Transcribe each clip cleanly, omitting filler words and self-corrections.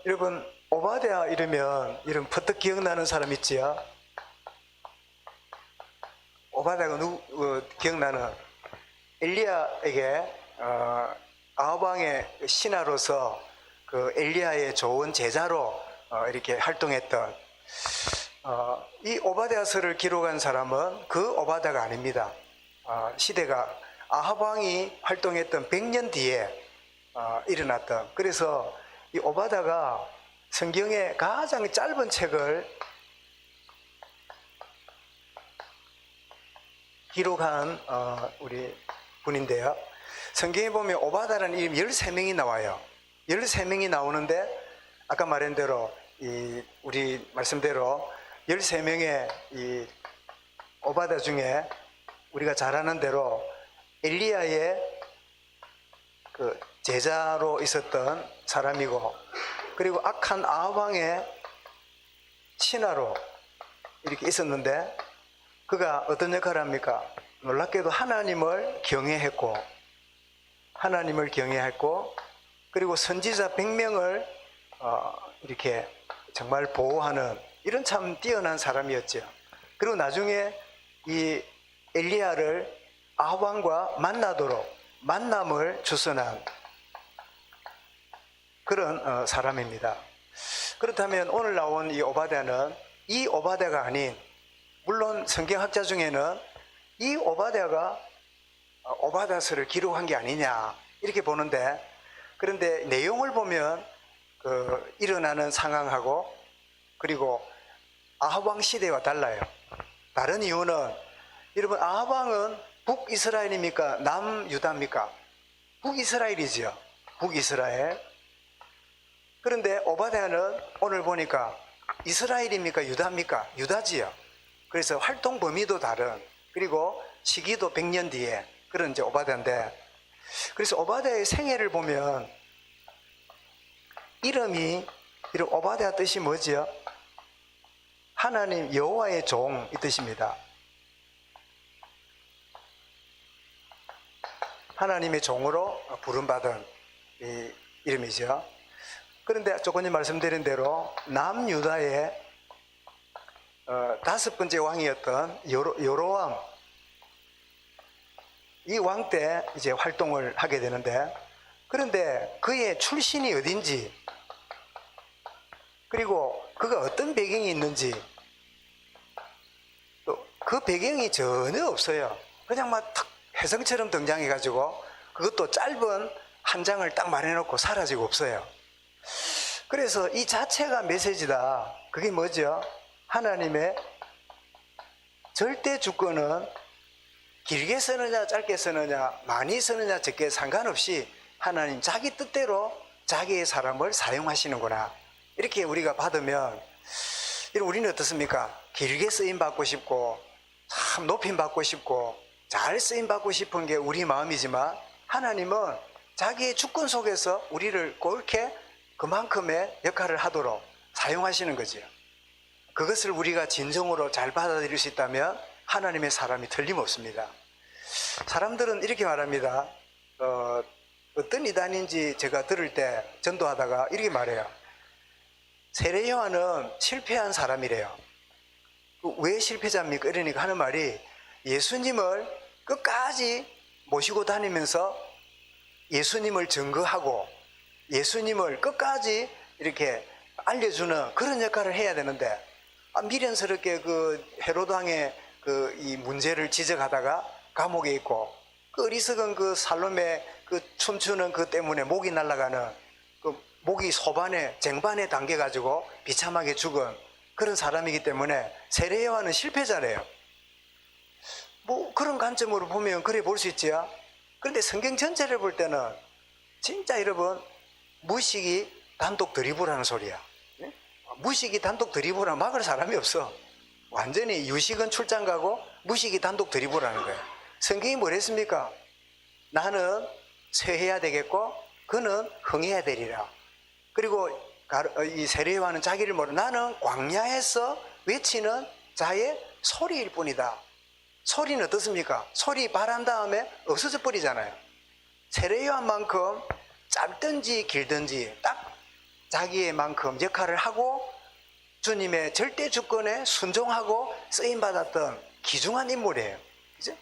여러분, 오바댜 이러면 이런 퍼뜩 기억나는 사람 있지요? 오바댜가 기억나는? 엘리야에게 아합왕의 신하로서 그 엘리야의 좋은 제자로 이렇게 활동했던 이 오바댜서를 기록한 사람은 그 오바댜가 아닙니다. 시대가 아합왕이 활동했던 100년 뒤에 일어났던, 그래서 이 오바댜가 성경의 가장 짧은 책을 기록한 우리 분인데요. 성경에 보면 오바댜라는 이름이 13명이 나와요. 13명이 나오는데 아까 말한 대로 우리 말씀대로 13명의 이 오바댜 중에 우리가 잘 아는 대로 엘리야의 그 제자로 있었던 사람이고, 그리고 악한 아합왕의 신하로 이렇게 있었는데, 그가 어떤 역할을 합니까? 놀랍게도 하나님을 경외했고, 그리고 선지자 100명을 이렇게 정말 보호하는 이런 참 뛰어난 사람이었죠. 그리고 나중에 이 엘리야를 아합왕과 만남을 주선한 그런 사람입니다. 그렇다면 오늘 나온 이 오바댜는 이 오바댜가 아닌, 물론 성경학자 중에는 이 오바댜가 오바댜서를 기록한 게 아니냐 이렇게 보는데, 그런데 내용을 보면 그 일어나는 상황하고 그리고 아합왕 시대와 달라요. 다른 이유는, 여러분, 아합왕은 북이스라엘입니까? 남유다입니까? 북이스라엘이지요. 북이스라엘. 그런데 오바댜는 오늘 보니까 이스라엘입니까? 유다입니까? 유다지요. 그래서 활동 범위도 다른, 그리고 시기도 100년 뒤에 그런 이제 오바댜인데, 그래서 오바댜의 생애를 보면 이름이, 이런 오바댜 뜻이 뭐지요? 하나님 여호와의 종 이 뜻입니다. 하나님의 종으로 부름받은 이 이름이죠. 그런데 조금 말씀드린 대로 남유다의 5번째 왕이었던 여로암, 이 왕 때 이제 활동을 하게 되는데, 그런데 그의 출신이 어딘지, 그리고 그가 어떤 배경이 있는지, 또 그 배경이 전혀 없어요. 그냥 막 탁 혜성처럼 등장해가지고, 그것도 짧은 한 장을 딱 말해놓고 사라지고 없어요. 그래서 이 자체가 메시지다. 그게 뭐죠? 하나님의 절대 주권은 길게 쓰느냐 짧게 쓰느냐, 많이 쓰느냐 적게 상관없이 하나님 자기 뜻대로 자기의 사람을 사용하시는구나, 이렇게 우리가 받으면, 우리는 어떻습니까? 길게 쓰임받고 싶고 참 높임받고 싶고 잘 쓰임받고 싶은 게 우리 마음이지만, 하나님은 자기의 주권 속에서 우리를 옳게 그만큼의 역할을 하도록 사용하시는 거지요. 그것을 우리가 진정으로 잘 받아들일 수 있다면 하나님의 사람이 틀림없습니다. 사람들은 이렇게 말합니다. 어떤 이단인지 제가 들을 때 전도하다가 이렇게 말해요. 세례 요한은 실패한 사람이래요. 왜 실패자입니까? 이러니까 하는 말이, 예수님을 끝까지 모시고 다니면서 예수님을 증거하고 예수님을 끝까지 이렇게 알려주는 그런 역할을 해야 되는데, 미련스럽게 그 헤로드 왕의 이 문제를 지적하다가 감옥에 있고, 그 어리석은 그 살롬의 그 춤추는 그 때문에 목이 날아가는, 그 목이 소반에 쟁반에 당겨가지고 비참하게 죽은 그런 사람이기 때문에 세례 요한은 실패자래요. 뭐 그런 관점으로 보면 그래 볼 수 있지요. 그런데 성경 전체를 볼 때는 진짜 여러분, 무식이 단독 드리블하는 소리야. 무식이 단독 드리블하면 막을 사람이 없어. 완전히 유식은 출장 가고 무식이 단독 드리블하는 거예요. 성경이 뭐랬습니까? 나는 쇠해야 되겠고 그는 흥해야 되리라. 그리고 이 세례 요한은 자기를 모르, 나는 광야에서 외치는 자의 소리일 뿐이다. 소리는 어떻습니까? 소리 발한 다음에 없어져 버리잖아요. 세례 요한만큼 짧든지 길든지 딱 자기의만큼 역할을 하고 주님의 절대 주권에 순종하고 쓰임받았던 귀중한 인물이에요. 그죠?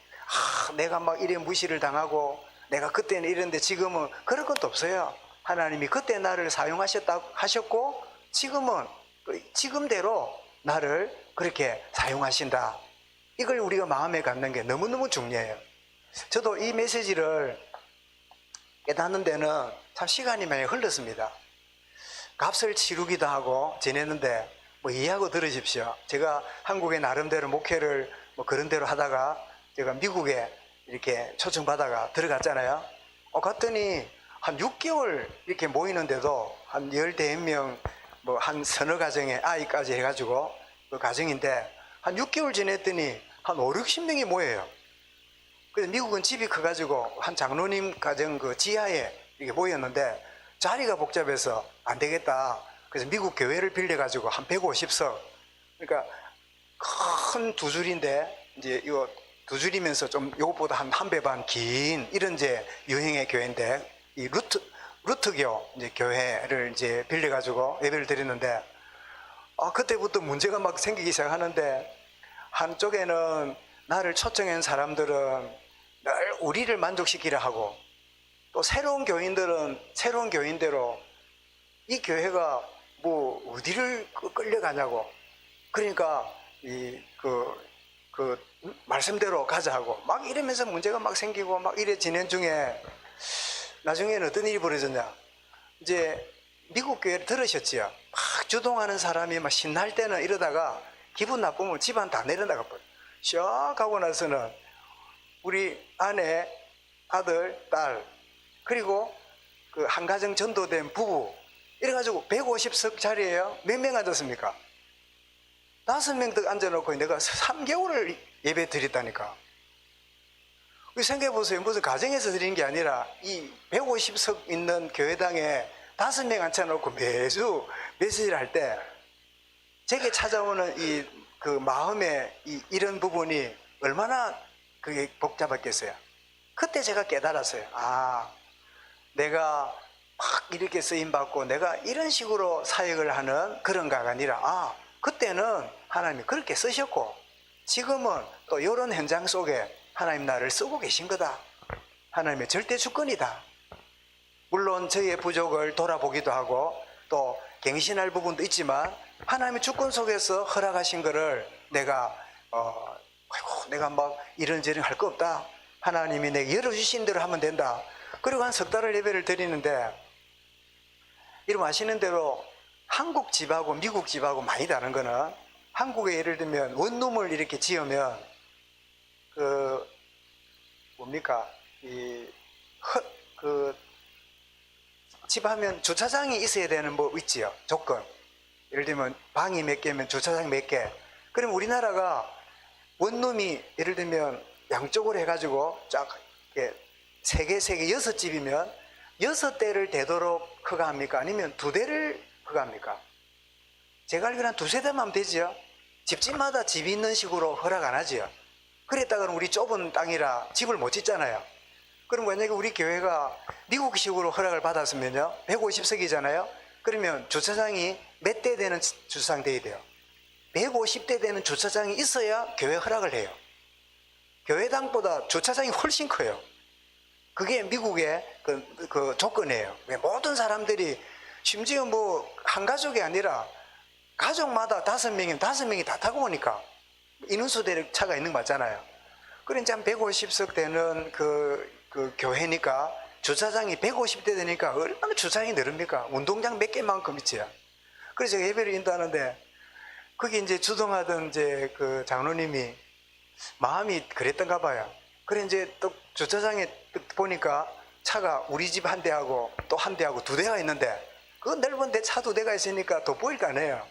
내가 막 이래 무시를 당하고 내가 그때는 이랬는데 지금은 그럴 것도 없어요. 하나님이 그때 나를 하셨고 지금은 지금대로 나를 그렇게 사용하신다. 이걸 우리가 마음에 갖는 게 너무너무 중요해요. 저도 이 메시지를 깨닫는 데는 참 시간이 많이 흘렀습니다. 값을 치르기도 하고 지냈는데 이해하고 들으십시오. 제가 한국에 나름대로 목회를 그런 대로 하다가 제가 미국에 이렇게 초청받아가 들어갔잖아요. 갔더니 한 6개월 이렇게 모이는데도 한 14명 한 서너 가정에 아이까지 해가지고 그 가정인데 한 6개월 지냈더니 한 5, 60명이 모여요. 그래서 미국은 집이 커가지고 한 장로님 가정 그 지하에 이렇게 모였는데 자리가 복잡해서 안 되겠다. 그래서 미국 교회를 빌려가지고 한 150석. 그러니까 큰 두 줄인데 이제 이거 두 줄이면서 좀 요것보다 한 배 반 긴 이런 이제 유형의 교회인데 이 루트교 이제 교회를 이제 빌려가지고 예배를 드리는데 그때부터 문제가 막 생기기 시작하는데 한쪽에는 나를 초청한 사람들은 늘 우리를 만족시키려 하고 또 새로운 교인들은 새로운 교인대로 이 교회가 어디를 끌려가냐고 그러니까 그 말씀대로 가자 하고 막 이러면서 문제가 막 생기고 막 이래 지낸 중에 나중에는 어떤 일이 벌어졌냐 이제 미국 교회를 들으셨지요. 막 주동하는 사람이 막 신날 때는 이러다가 기분 나쁘면 집안 다 내려나가 버려. 샥 하고 나서는 우리 아내, 아들, 딸 그리고 그 한 가정 전도된 부부 이래가지고 150석 자리에요. 몇 명 앉았습니까? 5명 더 앉아놓고 내가 3개월을 예배 드렸다니까. 생각해보세요. 무슨 가정에서 드리는 게 아니라 이 150석 있는 교회당에 5명 앉혀놓고 매주 메시지를 할 때 제게 찾아오는 그 마음의 이런 부분이 얼마나 그게 복잡했겠어요. 그때 제가 깨달았어요. 내가 막 이렇게 쓰임받고 내가 이런 식으로 사역을 하는 그런가가 아니라 그때는 하나님이 그렇게 쓰셨고 지금은 또 이런 현장 속에 하나님 나를 쓰고 계신 거다. 하나님의 절대 주권이다. 물론 저의 부족을 돌아보기도 하고 또 갱신할 부분도 있지만 하나님의 주권 속에서 허락하신 거를 내가 내가 막 이런저런 할 거 없다. 하나님이 내게 열어주신 대로 하면 된다. 그리고 한 석 달을 예배를 드리는데 여러분 아시는 대로 한국 집하고 미국 집하고 많이 다른 거는 한국에 예를 들면 원룸을 이렇게 지으면 집하면 주차장이 있어야 되는 뭐 있지요. 조건. 예를 들면 방이 몇 개면 주차장 몇 개. 그럼 우리나라가 원룸이 예를 들면 양쪽으로 해가지고 쫙 이렇게 세 개, 6집이면 6대를 되도록 허가합니까? 아니면 2대를 허가합니까? 제가 알기로는 한 2세대만 하면 되지요. 집집마다 집이 있는 식으로 허락 안 하지요. 그랬다가는 우리 좁은 땅이라 집을 못 짓잖아요. 그럼 만약에 우리 교회가 미국식으로 허락을 받았으면요 150석이잖아요. 그러면 주차장이 몇 대 되는 주차장 돼야 돼요? 150대 되는 주차장이 있어야 교회 허락을 해요. 교회당보다 주차장이 훨씬 커요. 그게 미국의 그 조건이에요. 모든 사람들이 심지어 한 가족이 아니라 가족마다 5명이면 5명이 다 타고 오니까 인원수 대력 차가 있는 거 맞잖아요. 그래 이제 한 150석 되는 그 교회니까 주차장이 150대 되니까 얼마나 주차장이 늘습니까? 운동장 몇 개만큼 있지요. 그래서 제가 예배를 인도하는데 거기 이제 주동하던 이제 그 장로님이 마음이 그랬던가 봐요. 그래 이제 또 주차장에 보니까 차가 우리 집 한 대하고 또 한 대하고 2대가 있는데 그 넓은 데 차 2대가 있으니까 더 보일 거 아니에요.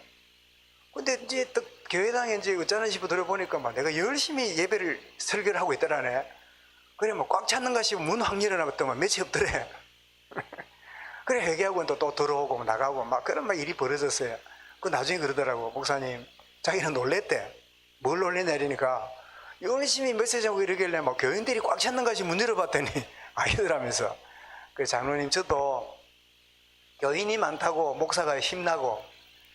근데 이제 또 교회당에 이제 어쩌나 싶어 들어보니까 막 내가 열심히 예배를 설교를 하고 있더라네. 그래 꽉 찼는가 싶으면 문 확 열어놨더만 며칠 없더래. 그래 회개하고 또 들어오고 나가고 막 그런 막 일이 벌어졌어요. 그 나중에 그러더라고. 목사님 자기는 놀랬대. 뭘 놀랬냐 이러니까 열심히 메시지하고 이러길래 막 교인들이 꽉 찼는가 싶어 문 열어봤더니 아니더라면서. 그래서 장로님 저도 교인이 많다고 목사가 힘나고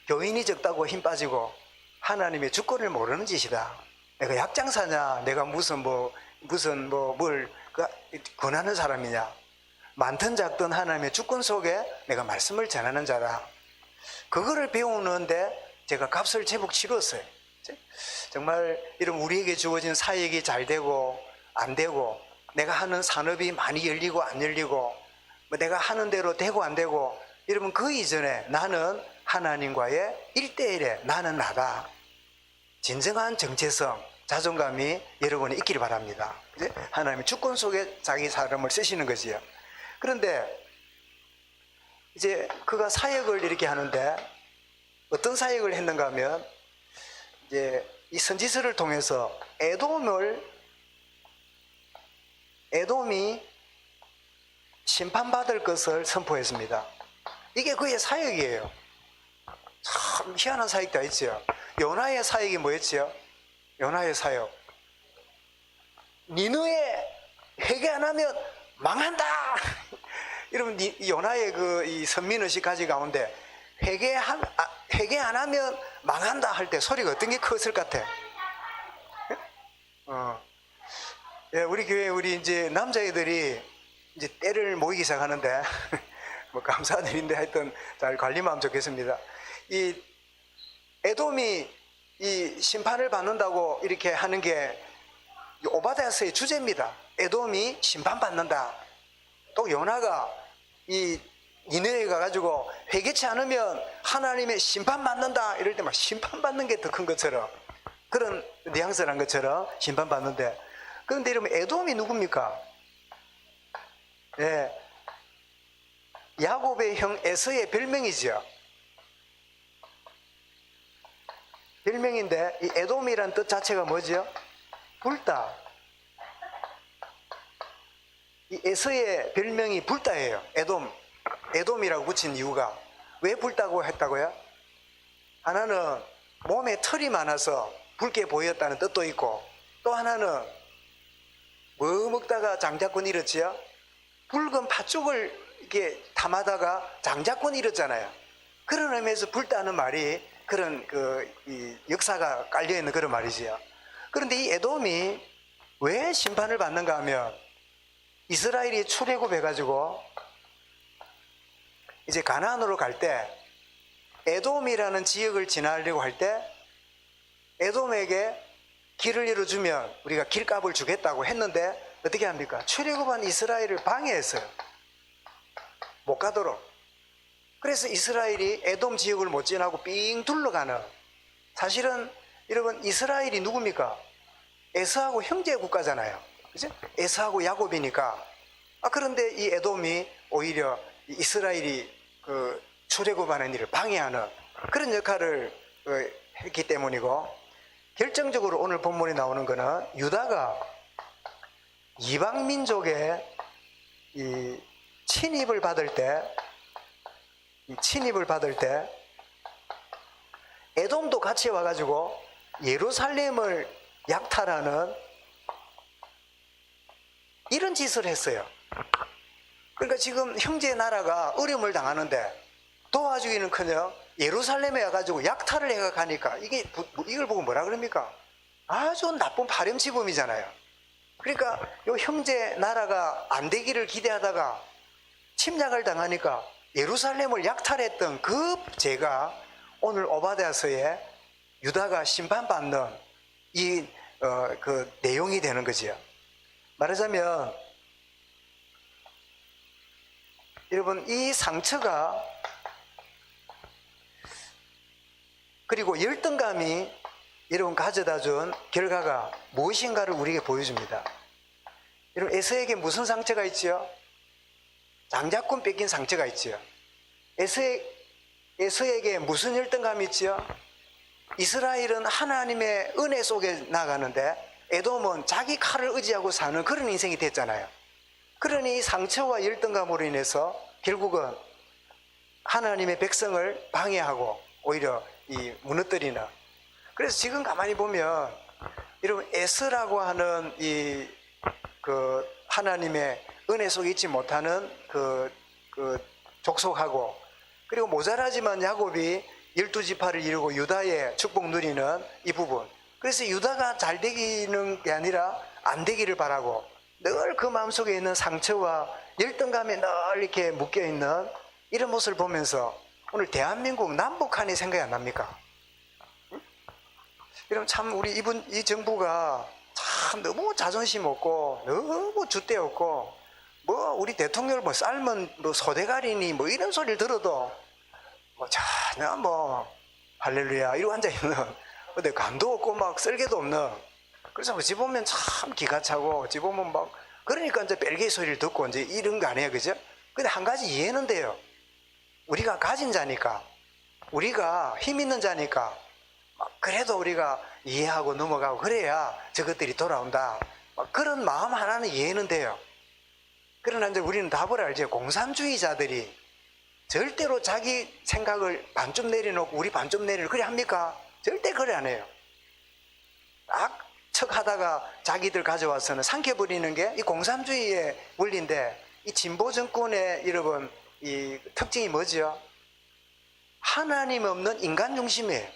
교인이 적다고 힘 빠지고 하나님의 주권을 모르는 짓이다. 내가 약장사냐? 내가 무슨 뭘 권하는 사람이냐? 많든 작든 하나님의 주권 속에 내가 말씀을 전하는 자다. 그거를 배우는데 제가 값을 제법 치렀어요. 정말 이런 우리에게 주어진 사역이 잘 되고 안 되고, 내가 하는 산업이 많이 열리고 안 열리고, 내가 하는 대로 되고 안 되고, 여러분 그 이전에 나는 하나님과의 1대1에 나는 나다. 진정한 정체성, 자존감이 여러분이 있기를 바랍니다. 하나님의 주권 속에 자기 사람을 쓰시는 거지요. 그런데 이제 그가 사역을 이렇게 하는데 어떤 사역을 했는가 하면, 이제 이 선지서를 통해서 에돔이 심판받을 것을 선포했습니다. 이게 그의 사역이에요. 참 희한한 사역도 있죠. 요나의 사역이 뭐였죠? 요나의 사역, 니느에 회개 안 하면 망한다. 여러분 요나의 이 선민의식 가지 가운데 회개 안 하면 망한다 할 때 소리가 어떤 게 컸을 것 같아? 예, 우리 교회 우리 이제 남자애들이 이제 때를 모이기 시작하는데 뭐 감사한 일인데 하여튼 잘 관리만 하면 좋겠습니다. 이 에돔이 이 심판을 받는다고 이렇게 하는 게 오바댜서의 주제입니다. 에돔이 심판받는다. 또 요나가 이 니느웨에 가가지고 회개치 않으면 하나님의 심판받는다 이럴 때 막 심판받는 게 더 큰 것처럼, 그런 뉘앙스를 한 것처럼 심판받는데, 그런데 이러면 에돔이 누굽니까? 예, 야곱의 형 에서의 별명이죠. 별명인데 이 에돔이란 뜻 자체가 뭐죠? 불다. 이 에서의 별명이 불다예요. 에돔이라고 붙인 이유가, 왜 불다고 했다고요? 하나는 몸에 털이 많아서 붉게 보였다는 뜻도 있고, 또 하나는 뭐 먹다가 장자권 잃었지요? 붉은 팥죽을 이렇게 탐하다가 장자권 잃었잖아요. 그런 의미에서 불다는 말이 그런 이 역사가 깔려있는 그런 말이지요. 그런데 이 에돔이 왜 심판을 받는가 하면, 이스라엘이 출애굽해가지고 이제 가나안으로 갈 때 에돔이라는 지역을 지나려고 할 때 에돔에게 길을 열어주면 우리가 길값을 주겠다고 했는데 어떻게 합니까? 출애굽한 이스라엘을 방해했어요. 못 가도록. 그래서 이스라엘이 에돔 지역을 못 지나고 삥 둘러가는, 사실은 여러분 이스라엘이 누굽니까? 에서하고 형제 국가잖아요. 그죠? 에서하고 야곱이니까. 그런데 이 에돔이 오히려 이스라엘이 출애굽하는 일을 방해하는 그런 역할을 했기 때문이고, 결정적으로 오늘 본문에 나오는 것은 유다가 이방 민족의 이 침입을 받을 때 에돔도 같이 와가지고 예루살렘을 약탈하는 이런 짓을 했어요. 그러니까 지금 형제 나라가 어려움을 당하는데 도와주기는커녕 예루살렘에 와가지고 약탈을 해가니까 이걸 보고 뭐라 그럽니까? 아주 나쁜 파렴치범이잖아요. 그러니까 요 형제 나라가 안 되기를 기대하다가 침략을 당하니까 예루살렘을 약탈했던 그 죄가 오늘 오바댜서에 유다가 심판받는 그 내용이 되는 거지요. 말하자면 여러분 이 상처가, 그리고 열등감이 여러분 가져다 준 결과가 무엇인가를 우리에게 보여줍니다. 여러분 에서에게 무슨 상처가 있지요? 장자권 뺏긴 상처가 있지요. 에서에게 무슨 열등감이 있지요? 이스라엘은 하나님의 은혜 속에 나가는데 에돔은 자기 칼을 의지하고 사는 그런 인생이 됐잖아요. 그러니 이 상처와 열등감으로 인해서 결국은 하나님의 백성을 방해하고 오히려 무너뜨리는. 그래서 지금 가만히 보면 여러분 에스라고 하는 하나님의 은혜 속에 있지 못하는 족속하고 그리고 모자라지만 야곱이 12지파를 이루고 유다의 축복 누리는 이 부분. 그래서 유다가 잘 되기는 게 아니라 안 되기를 바라고 늘 그 마음속에 있는 상처와 열등감에 늘 이렇게 묶여있는 이런 모습을 보면서 오늘 대한민국 남북한이 생각이 안 납니까? 여러분 참 우리 이 정부가 참 너무 자존심 없고 너무 줏대 없고 뭐 우리 대통령을 뭐 삶은 뭐 소대가리니 뭐 이런 소리를 들어도 뭐 전혀 뭐 할렐루야 이러고 앉아있는 근데 감도 없고 막 쓸개도 없는 그래서 어찌 보면 참 기가 차고 어찌 보면 막 그러니까 이제 벨기에 소리를 듣고 이제 이런 거 아니에요 그죠? 근데 한 가지 이해는 돼요. 우리가 가진 자니까 우리가 힘 있는 자니까 그래도 우리가 이해하고 넘어가고 그래야 저것들이 돌아온다 그런 마음 하나는 이해는 돼요. 그러나 이제 우리는 답을 알죠. 공산주의자들이 절대로 자기 생각을 반쯤 내려놓고 우리 반쯤 내려놓고 그래 합니까? 절대 그래 안 해요. 딱 척하다가 자기들 가져와서는 삼켜버리는 게 이 공산주의의 원리인데 이 진보 정권의 여러분 이 특징이 뭐죠? 하나님 없는 인간 중심이에요.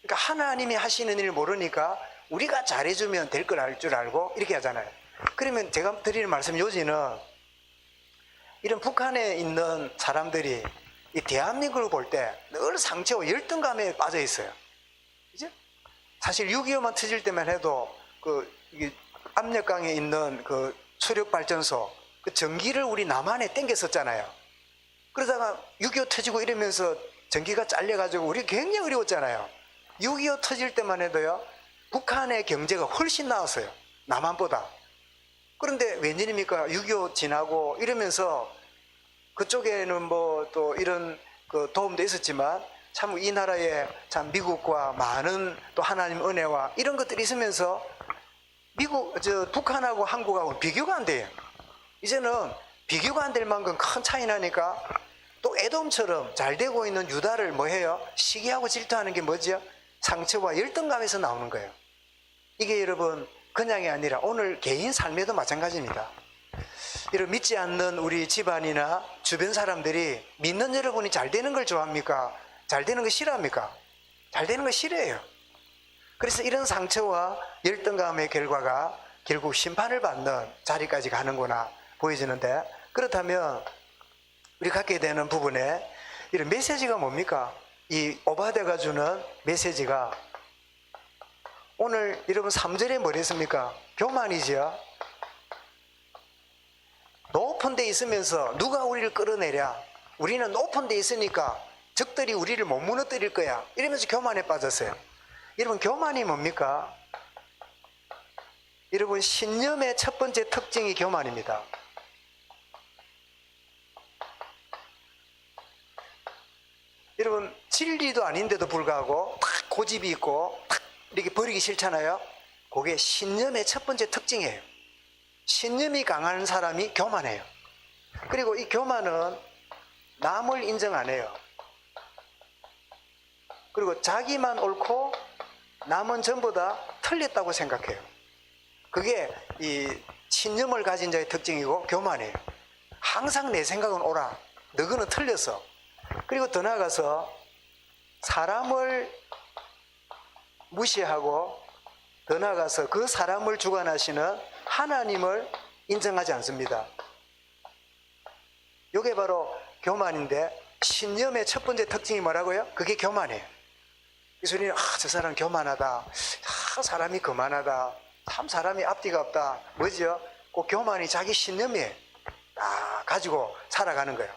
그러니까 하나님이 하시는 일을 모르니까 우리가 잘해주면 될 걸 알 줄 알고 이렇게 하잖아요. 그러면 제가 드리는 말씀 요지는 이런 북한에 있는 사람들이 이 대한민국을 볼 때 늘 상처와 열등감에 빠져 있어요. 그죠? 사실 6.25만 터질 때만 해도 이게 압력강에 있는 그 수력발전소 그 전기를 우리 남한에 땡겼었잖아요. 그러다가 6.25 터지고 이러면서 전기가 잘려가지고 우리 굉장히 어려웠잖아요. 6.25 터질 때만 해도요 북한의 경제가 훨씬 나았어요. 남한보다. 그런데 웬일입니까? 6.25 지나고 이러면서 그쪽에는 뭐 또 이런 그 도움도 있었지만 참 이 나라에 참 미국과 많은 또 하나님 은혜와 이런 것들이 있으면서 북한하고 한국하고 비교가 안 돼요. 이제는 비교가 안 될 만큼 큰 차이 나니까 또 에돔처럼 잘 되고 있는 유다를 뭐 해요? 시기하고 질투하는 게 뭐죠? 상처와 열등감에서 나오는 거예요. 이게 여러분 그냥이 아니라 오늘 개인 삶에도 마찬가지입니다. 이런 믿지 않는 우리 집안이나 주변 사람들이 믿는 여러분이 잘 되는 걸 좋아합니까? 잘 되는 거 싫어합니까? 잘 되는 거 싫어해요. 그래서 이런 상처와 열등감의 결과가 결국 심판을 받는 자리까지 가는구나 보여지는데 그렇다면 우리 갖게 되는 부분에 이런 메시지가 뭡니까? 이 오바댜가 주는 메시지가 오늘 여러분 3절에 뭐랬습니까? 교만이지요. 높은 데 있으면서 누가 우리를 끌어내랴? 우리는 높은 데 있으니까 적들이 우리를 못 무너뜨릴 거야. 이러면서 교만에 빠졌어요. 여러분 교만이 뭡니까? 여러분 신념의 첫 번째 특징이 교만입니다. 여러분 진리도 아닌데도 불구하고 탁 고집이 있고 탁 이렇게 버리기 싫잖아요. 그게 신념의 첫 번째 특징이에요. 신념이 강한 사람이 교만해요. 그리고 이 교만은 남을 인정 안 해요. 그리고 자기만 옳고 남은 전부 다 틀렸다고 생각해요. 그게 이 신념을 가진 자의 특징이고 교만이에요. 항상 내 생각은 옳아. 너희는 틀렸어. 그리고 더 나아가서 사람을 무시하고 더 나아가서 그 사람을 주관하시는 하나님을 인정하지 않습니다. 이게 바로 교만인데 신념의 첫 번째 특징이 뭐라고요? 그게 교만이에요. 그래서 우리는 저 사람 교만하다. 사람이 거만하다. 참 사람이 앞뒤가 없다. 뭐죠? 그 교만이 자기 신념에 가지고 살아가는 거예요.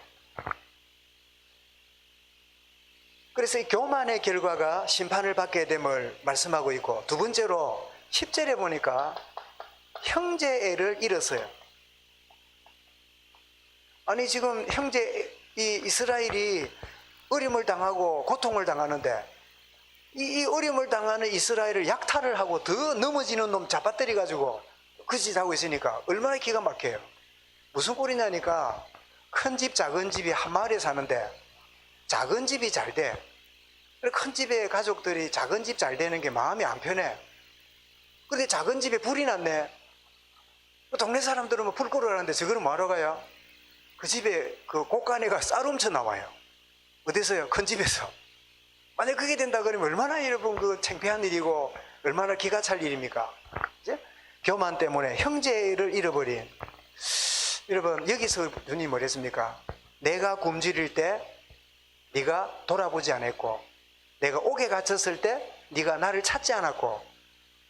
그래서 이 교만의 결과가 심판을 받게 됨을 말씀하고 있고 두 번째로 10절에 보니까 형제애를 잃었어요. 아니 지금 형제 이 이스라엘이 어림을 당하고 고통을 당하는데 이 어림을 당하는 이스라엘을 약탈을 하고 더 넘어지는 놈 잡아뜨려 가지고 그 짓 하고 있으니까 얼마나 기가 막혀요. 무슨 꼴이냐니까 큰 집 작은 집이 한 마을에 사는데 작은 집이 잘 돼. 큰 집의 가족들이 작은 집 잘 되는 게 마음이 안 편해. 근데 작은 집에 불이 났네. 동네 사람들은 뭐 불 끄러라는데 저거는 뭐하러 가요? 그 집에 그 곳간에가 쌀 훔쳐 나와요. 어디서요? 큰 집에서. 만약 그게 된다 그러면 얼마나 여러분 그 창피한 일이고 얼마나 기가 찰 일입니까? 이제 교만 때문에 형제를 잃어버린. 여러분 여기서 주님이 뭐랬습니까? 내가 굶주릴 때 네가 돌아보지 않았고, 내가 옥에 갇혔을 때 네가 나를 찾지 않았고,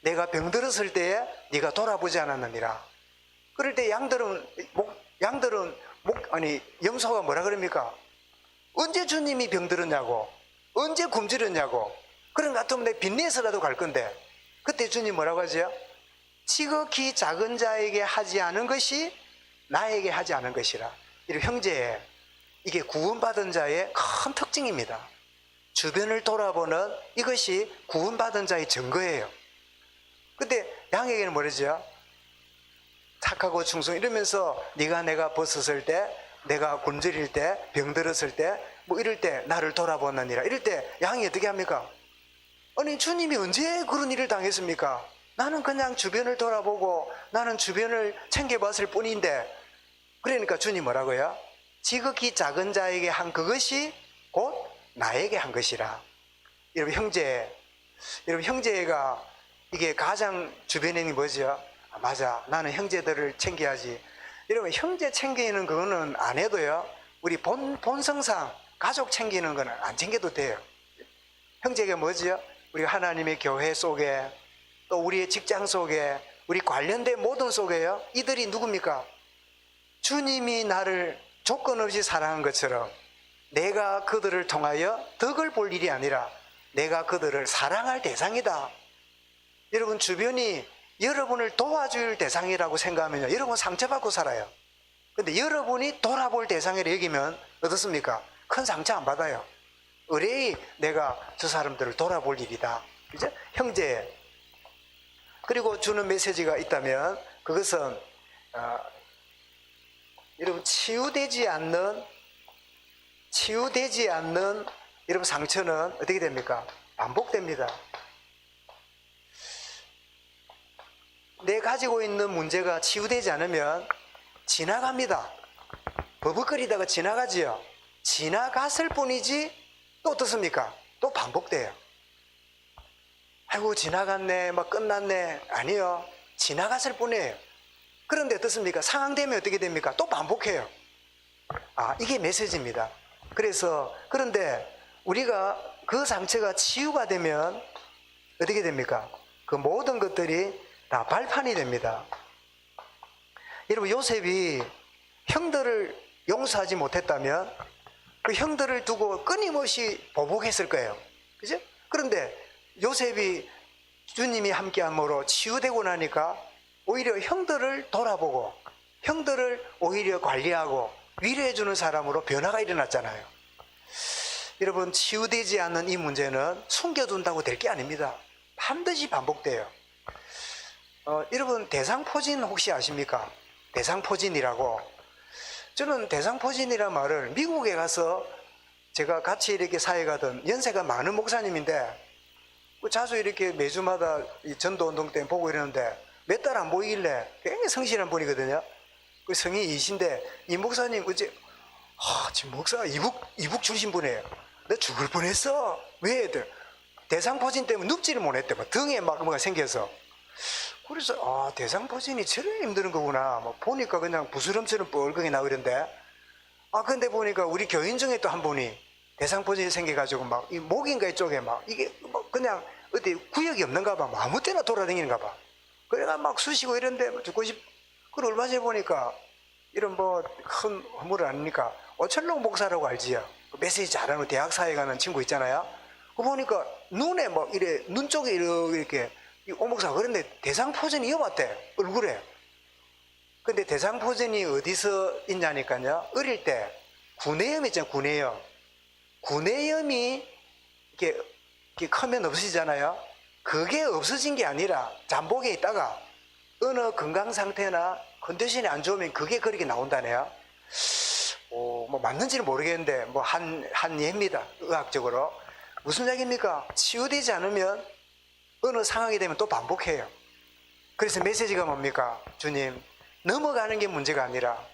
내가 병들었을 때에 네가 돌아보지 않았느니라. 그럴 때 양들은 염소가 뭐라 그럽니까? 언제 주님이 병들었냐고, 언제 굶주렸냐고. 그런 것 같으면 내 빚내서라도 갈 건데, 그때 주님 뭐라고 하죠? 지극히 작은 자에게 하지 않은 것이 나에게 하지 않은 것이라. 이런 형제의, 이게 구원받은 자의 큰 특징입니다. 주변을 돌아보는 이것이 구원받은 자의 증거예요. 근데 양에게는 뭐라죠? 착하고 충성 이러면서 네가 내가 벗었을 때, 내가 굶주릴 때, 병들었을 때, 뭐 이럴 때 나를 돌아보느니라. 이럴 때 양이 어떻게 합니까? 아니 주님이 언제 그런 일을 당했습니까? 나는 그냥 주변을 돌아보고 나는 주변을 챙겨봤을 뿐인데. 그러니까 주님 뭐라고요? 지극히 작은 자에게 한 그것이 곧 나에게 한 것이라. 여러분 형제가 이게 가장 주변에 있는 게 뭐죠? 아, 맞아, 나는 형제들을 챙겨야지. 여러분 형제 챙기는 그거는 안 해도요, 우리 본성상 가족 챙기는 거는 안 챙겨도 돼요. 형제가 뭐지요? 우리 하나님의 교회 속에, 또 우리의 직장 속에, 우리 관련된 모든 속에요, 이들이 누굽니까? 주님이 나를 조건 없이 사랑한 것처럼 내가 그들을 통하여 덕을 볼 일이 아니라 내가 그들을 사랑할 대상이다. 여러분 주변이 여러분을 도와줄 대상이라고 생각하면요, 여러분 상처받고 살아요. 근데 여러분이 돌아볼 대상이라 여기면 어떻습니까? 큰 상처 안 받아요. 의뢰이 내가 저 사람들을 돌아볼 일이다. 그죠? 형제. 그리고 주는 메시지가 있다면 그것은 여러분 치유되지 않는 여러분 상처는 어떻게 됩니까? 반복됩니다. 내 가지고 있는 문제가 치유되지 않으면 지나갑니다. 버벅거리다가 지나가지요. 지나갔을 뿐이지 또 어떻습니까? 또 반복돼요. 아이고 지나갔네, 막 끝났네. 아니요, 지나갔을 뿐이에요. 그런데 어떻습니까? 상황되면 어떻게 됩니까? 또 반복해요. 아, 이게 메시지입니다. 그런데 우리가 그 상처가 치유가 되면 어떻게 됩니까? 그 모든 것들이 다 발판이 됩니다. 여러분 요셉이 형들을 용서하지 못했다면 그 형들을 두고 끊임없이 보복했을 거예요. 그죠? 그런데 요셉이 주님이 함께함으로 치유되고 나니까 오히려 형들을 돌아보고 형들을 오히려 관리하고 위로해주는 사람으로 변화가 일어났잖아요. 여러분 치유되지 않는 이 문제는 숨겨둔다고 될 게 아닙니다. 반드시 반복돼요. 여러분 대상포진 혹시 아십니까? 대상포진이라고. 저는 대상포진이라는 말을 미국에 가서 제가 같이 이렇게 사회가던 연세가 많은 목사님인데 자주 이렇게 매주마다 이 전도운동 때 보고 이러는데 몇 달 안 보이길래 굉장히 성실한 분이거든요. 그 성인이신데 이 목사님 어제 지금 목사가 이북 출신 분이에요. 나 죽을 뻔했어. 왜? 대상포진 때문에 눕지를 못했대. 막 등에 막 뭐가 생겨서. 그래서 대상포진이 저렇게 힘든 거구나. 뭐 보니까 그냥 부스럼처럼 뻘겋게 나오는데 근데 보니까 우리 교인 중에 또 한 분이 대상포진이 생겨가지고 막 이 목인가 이쪽에 막 이게 뭐 그냥 어디 구역이 없는가 봐. 뭐 아무 때나 돌아다니는가 봐. 그래가 막 쑤시고 이런데 죽고 그걸 얼마 전에 보니까 이런 뭐 큰 허물 아닙니까? 오철록 목사라고 알지요? 메시지 잘하는 대학 사회 가는 친구 있잖아요. 그 보니까 눈에 막 이래 눈 쪽에 이렇게 오 목사가 그런데 대상포진이 이어봤대 얼굴에. 근데 대상포진이 어디서 있냐니까요. 어릴 때 구내염 있잖아요. 구내염이 이렇게 크면 없어지잖아요. 그게 없어진 게 아니라 잠복에 있다가 어느 건강 상태나 컨디션이 안 좋으면 그게 그렇게 나온다네요. 뭐 맞는지는 모르겠는데 뭐 한 예입니다. 의학적으로. 무슨 얘기입니까? 치유되지 않으면 어느 상황이 되면 또 반복해요. 그래서 메시지가 뭡니까? 주님, 넘어가는 게 문제가 아니라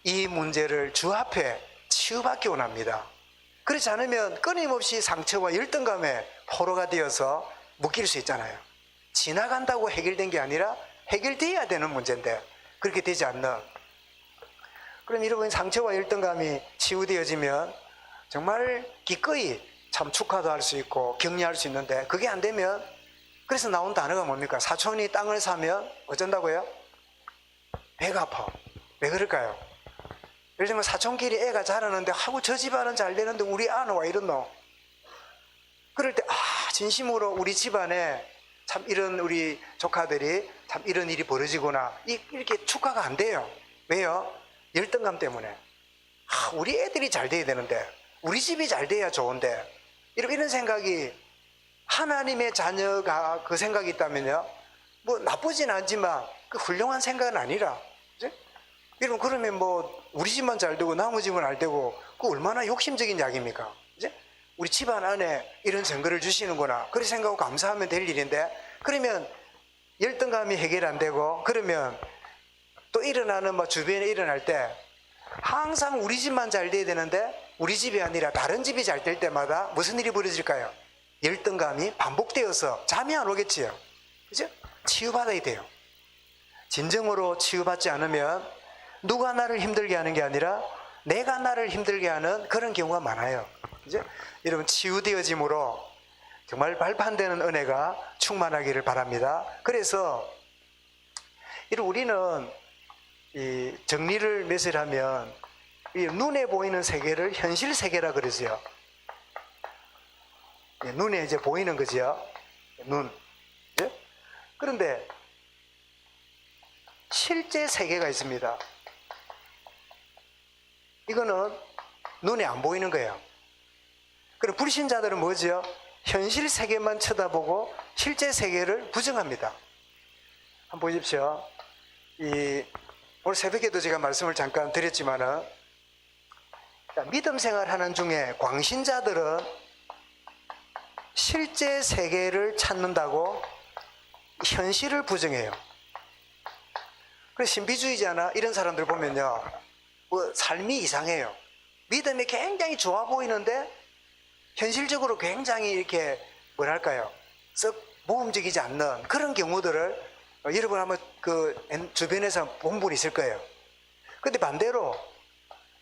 이 문제를 주 앞에 치유받기 원합니다. 그렇지 않으면 끊임없이 상처와 열등감에 포로가 되어서 묶일 수 있잖아요. 지나간다고 해결된 게 아니라 해결돼야 되는 문제인데 그렇게 되지 않는. 그럼 여러분 상처와 열등감이 치유되어지면 정말 기꺼이 참 축하도 할 수 있고 격려할 수 있는데 그게 안 되면, 그래서 나온 단어가 뭡니까? 사촌이 땅을 사면 어쩐다고요? 배가 아파. 왜 그럴까요? 예를 들면 사촌끼리 애가 자라는데 하고 저 집안은 잘 되는데 우리 아는 와 이렇노? 그럴 때 진심으로 우리 집안에 참 이런 우리 조카들이 참 이런 일이 벌어지구나, 이렇게 축하가 안 돼요. 왜요? 열등감 때문에. 우리 애들이 잘 돼야 되는데, 우리 집이 잘 돼야 좋은데, 이런 생각이, 하나님의 자녀가 그 생각이 있다면요, 뭐 나쁘진 않지만 그 훌륭한 생각은 아니라, 그치? 여러분 그러면 뭐 우리 집만 잘 되고 나머지 집은 안 되고 그 얼마나 욕심적인 이야기입니까? 그치? 우리 집안 안에 이런 증거를 주시는구나, 그렇게 생각하고 감사하면 될 일인데, 그러면 열등감이 해결 안 되고, 그러면 또 일어나는 뭐 주변에 일어날 때 항상 우리 집만 잘 돼야 되는데 우리 집이 아니라 다른 집이 잘 될 때마다 무슨 일이 벌어질까요? 열등감이 반복되어서 잠이 안 오겠지요. 그죠? 치유받아야 돼요. 진정으로 치유받지 않으면 누가 나를 힘들게 하는 게 아니라 내가 나를 힘들게 하는 그런 경우가 많아요. 그죠? 여러분 치유되어짐으로 정말 발판되는 은혜가 충만하기를 바랍니다. 그래서 우리는 이 정리를 몇을 하면 이 눈에 보이는 세계를 현실 세계라 그러지요. 눈에 이제 보이는 거지요. 눈. 그죠? 그런데 실제 세계가 있습니다. 이거는 눈에 안 보이는 거예요. 그럼 불신자들은 뭐죠? 현실 세계만 쳐다보고 실제 세계를 부정합니다. 한번 보십시오. 오늘 새벽에도 제가 말씀을 잠깐 드렸지만은, 믿음 생활하는 중에 광신자들은 실제 세계를 찾는다고 현실을 부정해요. 그래서 신비주의자나 이런 사람들 보면요, 뭐 삶이 이상해요. 믿음이 굉장히 좋아 보이는데 현실적으로 굉장히 이렇게 뭐랄까요, 썩 모험적이지 않는 그런 경우들을 여러분 아마 그 주변에서 본 분 있을 거예요. 근데 반대로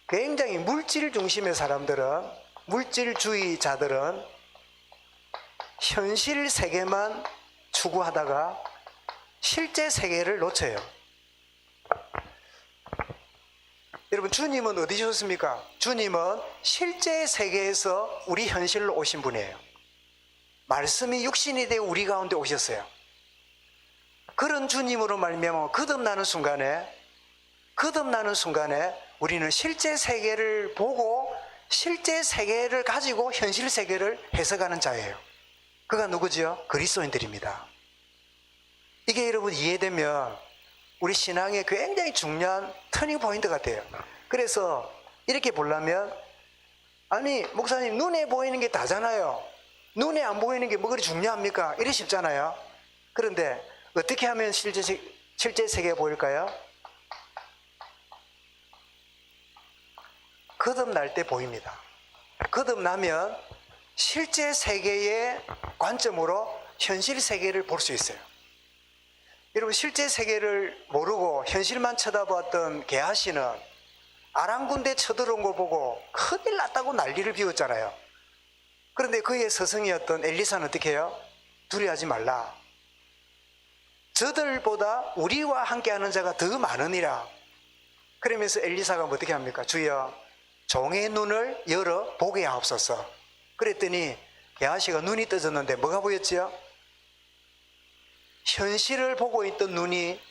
굉장히 물질 중심의 사람들은, 물질주의자들은 현실 세계만 추구하다가 실제 세계를 놓쳐요. 여러분 주님은 어디 오셨습니까? 주님은 실제 세계에서 우리 현실로 오신 분이에요. 말씀이 육신이 되어 우리 가운데 오셨어요. 그런 주님으로 말미암아 거듭나는 순간에 우리는 실제 세계를 보고 실제 세계를 가지고 현실 세계를 해석하는 자예요. 그가 누구지요? 그리스도인들입니다. 이게 여러분 이해되면 우리 신앙의 굉장히 중요한 터닝 포인트가 돼요. 그래서 이렇게 보려면, 아니 목사님 눈에 보이는 게 다잖아요. 눈에 안 보이는 게 뭐 그리 중요합니까? 이래 싶잖아요. 그런데 어떻게 하면 실제 세계가 보일까요? 거듭날 때 보입니다. 거듭나면 실제 세계의 관점으로 현실 세계를 볼 수 있어요. 여러분 실제 세계를 모르고 현실만 쳐다봤던 게하시는 아랑군대 쳐들어온 거 보고 큰일 났다고 난리를 피웠잖아요. 그런데 그의 스승이었던 엘리사는 어떻게 해요? 두려워하지 말라. 저들보다 우리와 함께하는 자가 더 많으니라. 그러면서 엘리사가 어떻게 합니까? 주여 종의 눈을 열어 보게 하옵소서. 그랬더니 게하시가 눈이 떠졌는데 뭐가 보였지요? 현실을 보고 있던 눈이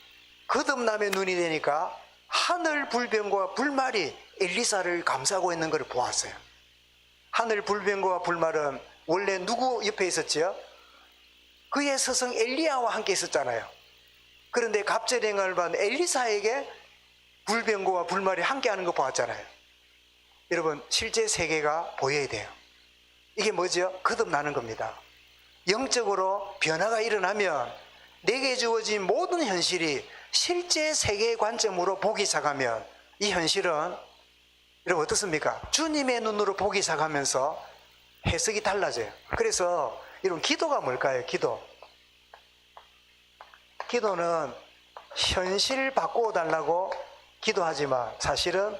거듭남의 눈이 되니까 하늘 불변과 불말이 엘리사를 감싸고 있는 것을 보았어요. 하늘 불변과 불말은 원래 누구 옆에 있었지요? 그의 스승 엘리야와 함께 있었잖아요. 그런데 갑절행을 받은 엘리사에게 불변과 불말이 함께하는 거 보았잖아요. 여러분 실제 세계가 보여야 돼요. 이게 뭐죠? 거듭나는 겁니다. 영적으로 변화가 일어나면 내게 주어진 모든 현실이 실제 세계의 관점으로 보기 시작하면 이 현실은 여러분 어떻습니까? 주님의 눈으로 보기 시작하면서 해석이 달라져요. 그래서 이런 기도가 뭘까요? 기도는 현실 바꾸어 달라고 기도하지만 사실은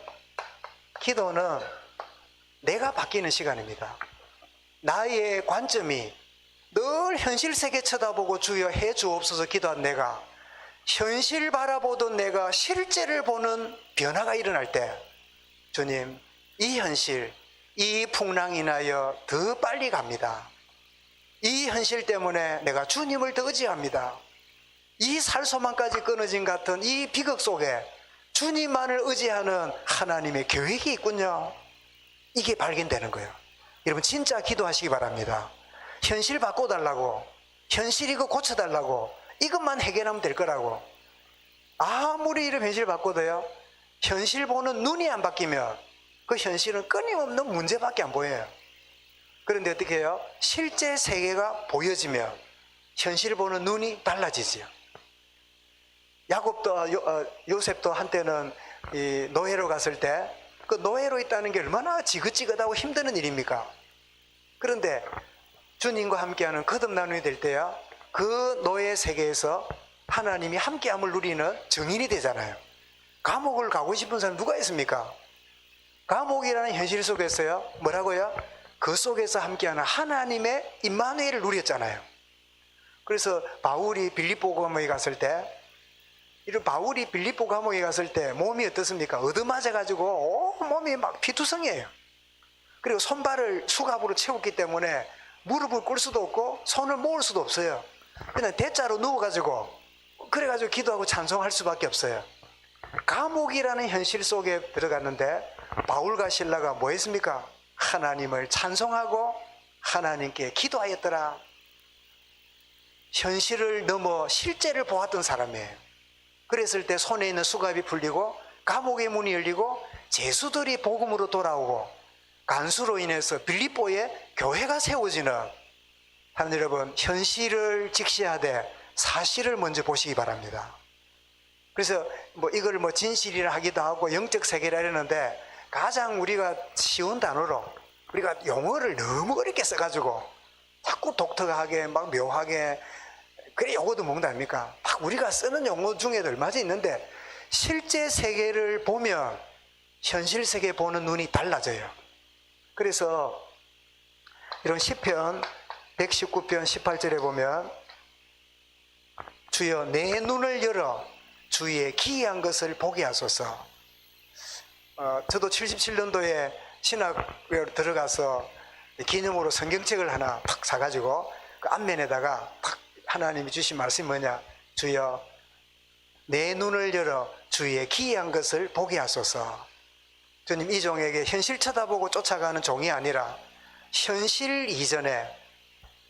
기도는 내가 바뀌는 시간입니다. 나의 관점이 늘 현실 세계 쳐다보고 주여 해 주옵소서 기도한 내가 현실 바라보던 내가 실제를 보는 변화가 일어날 때 주님 이 현실 이 풍랑이 인하여 더 빨리 갑니다. 이 현실 때문에 내가 주님을 더 의지합니다. 이 살소망까지 끊어진 같은 이 비극 속에 주님만을 의지하는 하나님의 계획이 있군요. 이게 발견되는 거예요. 여러분 진짜 기도하시기 바랍니다. 현실 바꿔달라고, 현실 이거 고쳐달라고, 이것만 해결하면 될 거라고. 아무리 이런 현실 바꿔도요, 현실 보는 눈이 안 바뀌면 그 현실은 끊임없는 문제밖에 안 보여요. 그런데 어떻게 해요? 실제 세계가 보여지면 현실 보는 눈이 달라지죠. 야곱도 요셉도 한때는 이 노예로 갔을 때 그 노예로 있다는 게 얼마나 지긋지긋하고 힘드는 일입니까? 그런데 주님과 함께하는 거듭나눔이 될 때야 그 노예 세계에서 하나님이 함께함을 누리는 증인이 되잖아요. 감옥을 가고 싶은 사람 누가 있습니까? 감옥이라는 현실 속에서요 뭐라고요? 그 속에서 함께하는 하나님의 임마누엘을 누렸잖아요. 그래서 바울이 빌립보 감옥에 갔을 때 몸이 어떻습니까? 얻어맞아가지고 몸이 막 피투성이에요. 그리고 손발을 수갑으로 채웠기 때문에 무릎을 꿇을 수도 없고 손을 모을 수도 없어요. 그냥 대자로 누워가지고 그래가지고 기도하고 찬송할 수밖에 없어요. 감옥이라는 현실 속에 들어갔는데 바울과 실라가 뭐 했습니까? 하나님을 찬송하고 하나님께 기도하였더라. 현실을 넘어 실제를 보았던 사람이에요. 그랬을 때 손에 있는 수갑이 풀리고 감옥의 문이 열리고 죄수들이 복음으로 돌아오고 간수로 인해서 빌립보에 교회가 세워지는, 하나님 여러분, 현실을 직시하되 사실을 먼저 보시기 바랍니다. 그래서 이걸 진실이라 하기도 하고 영적 세계라 이러는데 가장 우리가 쉬운 단어로 우리가 용어를 너무 어렵게 써가지고 자꾸 독특하게 막 묘하게 그래 용어도 뭔가 아닙니까? 막 우리가 쓰는 용어 중에도 얼마나 있는데 실제 세계를 보면 현실 세계 보는 눈이 달라져요. 그래서 이런 시편 119편 18절에 보면 주여 내 눈을 열어 주의 기이한 것을 보게 하소서. 저도 77년도에 신학교로 들어가서 기념으로 성경책을 하나 탁 사가지고 그 앞면에다가 탁 하나님이 주신 말씀이 뭐냐? 주여 내 눈을 열어 주의 기이한 것을 보게 하소서. 주님 이 종에게 현실 쳐다보고 쫓아가는 종이 아니라 현실 이전에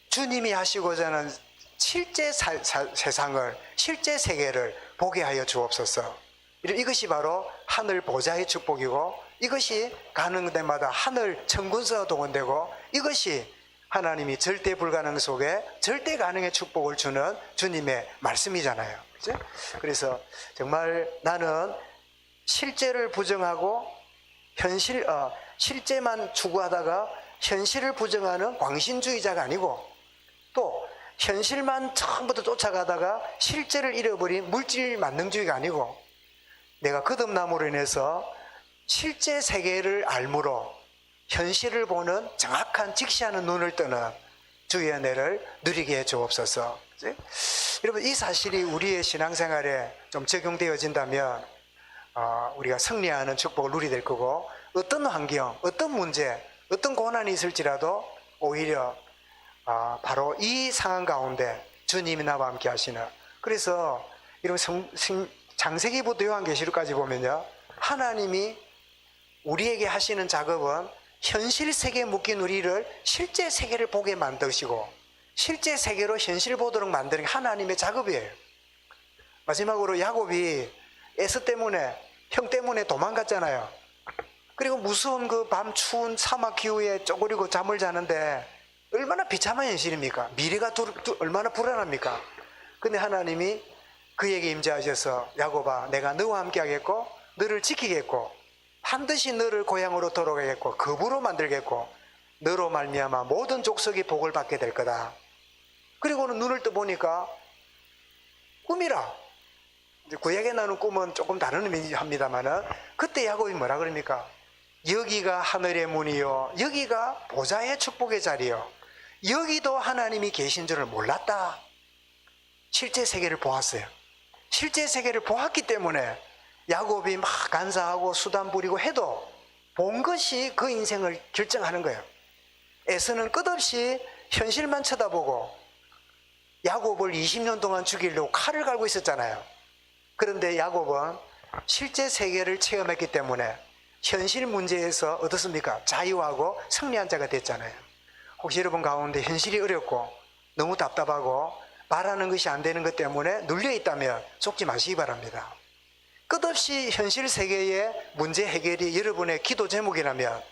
주님이 하시고자 하는 실제 세상을, 실제 세계를 보게 하여 주옵소서. 이것이 바로 하늘 보좌의 축복이고 이것이 가는 데마다 하늘 천군서가 동원되고 이것이 하나님이 절대 불가능 속에 절대 가능의 축복을 주는 주님의 말씀이잖아요. 그죠? 그래서 정말 나는 실제를 부정하고 실제만 추구하다가 현실을 부정하는 광신주의자가 아니고 또 현실만 처음부터 쫓아가다가 실제를 잃어버린 물질 만능주의가 아니고 내가 거듭남으로 인해서 실제 세계를 알므로 현실을 보는 정확한 직시하는 눈을 뜨는 주의 은혜를 누리게 해 주옵소서. 여러분 이 사실이 우리의 신앙생활에 좀 적용되어진다면 우리가 승리하는 축복을 누리게 될 거고 어떤 환경, 어떤 문제, 어떤 고난이 있을지라도 오히려 바로 이 상황 가운데 주님이 나와 함께 하시는, 그래서 이런 창세기부터 요한계시록까지 보면요 하나님이 우리에게 하시는 작업은 현실 세계에 묶인 우리를 실제 세계를 보게 만드시고 실제 세계로 현실 보도록 만드는 게 하나님의 작업이에요. 마지막으로 야곱이 에서 때문에, 형 때문에 도망갔잖아요. 그리고 무서운 그 밤 추운 사막 기후에 쪼그리고 잠을 자는데 얼마나 비참한 현실입니까? 미래가 얼마나 불안합니까? 근데 하나님이 그에게 임재하셔서 야곱아 내가 너와 함께 하겠고 너를 지키겠고 반드시 너를 고향으로 돌아가겠고 거부로 만들겠고 너로 말미암아 모든 족속이 복을 받게 될 거다. 그리고는 눈을 떠보니까 꿈이라. 이제 구약에 나오는 꿈은 조금 다른 의미합니다만은 그때 야곱이 뭐라 그럽니까? 여기가 하늘의 문이요, 여기가 보좌의 축복의 자리요, 여기도 하나님이 계신 줄을 몰랐다. 실제 세계를 보았어요. 실제 세계를 보았기 때문에 야곱이 막 간사하고 수단 부리고 해도 본 것이 그 인생을 결정하는 거예요. 에서는 끝없이 현실만 쳐다보고 야곱을 20년 동안 죽이려고 칼을 갈고 있었잖아요. 그런데 야곱은 실제 세계를 체험했기 때문에 현실 문제에서 어떻습니까? 자유하고 승리한 자가 됐잖아요. 혹시 여러분 가운데 현실이 어렵고 너무 답답하고 말하는 것이 안 되는 것 때문에 눌려 있다면 속지 마시기 바랍니다. 끝없이 현실 세계의 문제 해결이 여러분의 기도 제목이라면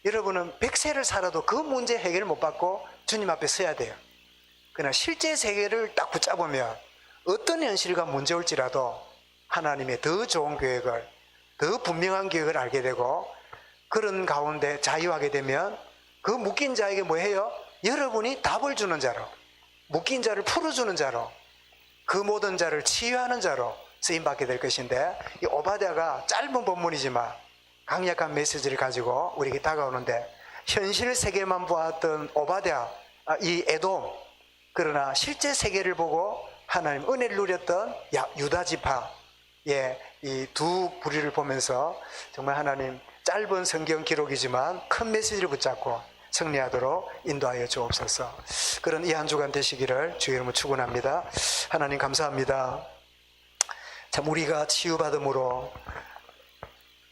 여러분은 100세를 살아도 그 문제 해결을 못 받고 주님 앞에 서야 돼요. 그러나 실제 세계를 딱 붙잡으면 어떤 현실과 문제 올지라도 하나님의 더 좋은 계획을, 더 분명한 계획을 알게 되고 그런 가운데 자유하게 되면 그 묶인 자에게 뭐 해요? 여러분이 답을 주는 자로, 묶인 자를 풀어주는 자로, 그 모든 자를 치유하는 자로 쓰임받게 될 것인데, 이 오바댜가 짧은 본문이지만 강력한 메시지를 가지고 우리에게 다가오는데, 현실 세계만 보았던 오바댜, 이 에돔, 그러나 실제 세계를 보고 하나님 은혜를 누렸던 유다 지파, 이 두 부류를 보면서 정말 하나님 짧은 성경 기록이지만 큰 메시지를 붙잡고 승리하도록 인도하여 주옵소서. 그런 이 한 주간 되시기를 주의 이름으로 축원합니다. 하나님 감사합니다. 참 우리가 치유받음으로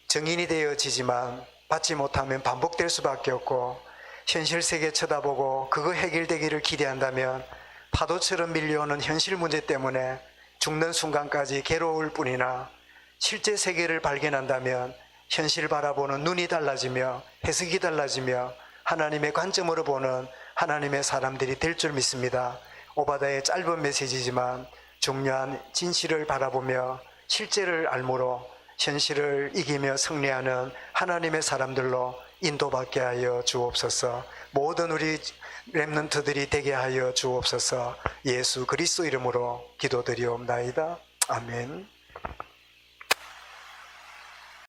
정인이 되어지지만 받지 못하면 반복될 수밖에 없고 현실 세계 쳐다보고 그거 해결되기를 기대한다면 파도처럼 밀려오는 현실 문제 때문에 죽는 순간까지 괴로울 뿐이나 실제 세계를 발견한다면 현실 바라보는 눈이 달라지며 해석이 달라지며 하나님의 관점으로 보는 하나님의 사람들이 될 줄 믿습니다. 오바댜의 짧은 메시지지만 중요한 진실을 바라보며 실제를 알므로 현실을 이기며 승리하는 하나님의 사람들로 인도받게 하여 주옵소서. 모든 우리 렘넌트들이 되게 하여 주옵소서. 예수 그리스도 이름으로 기도드리옵나이다. 아멘.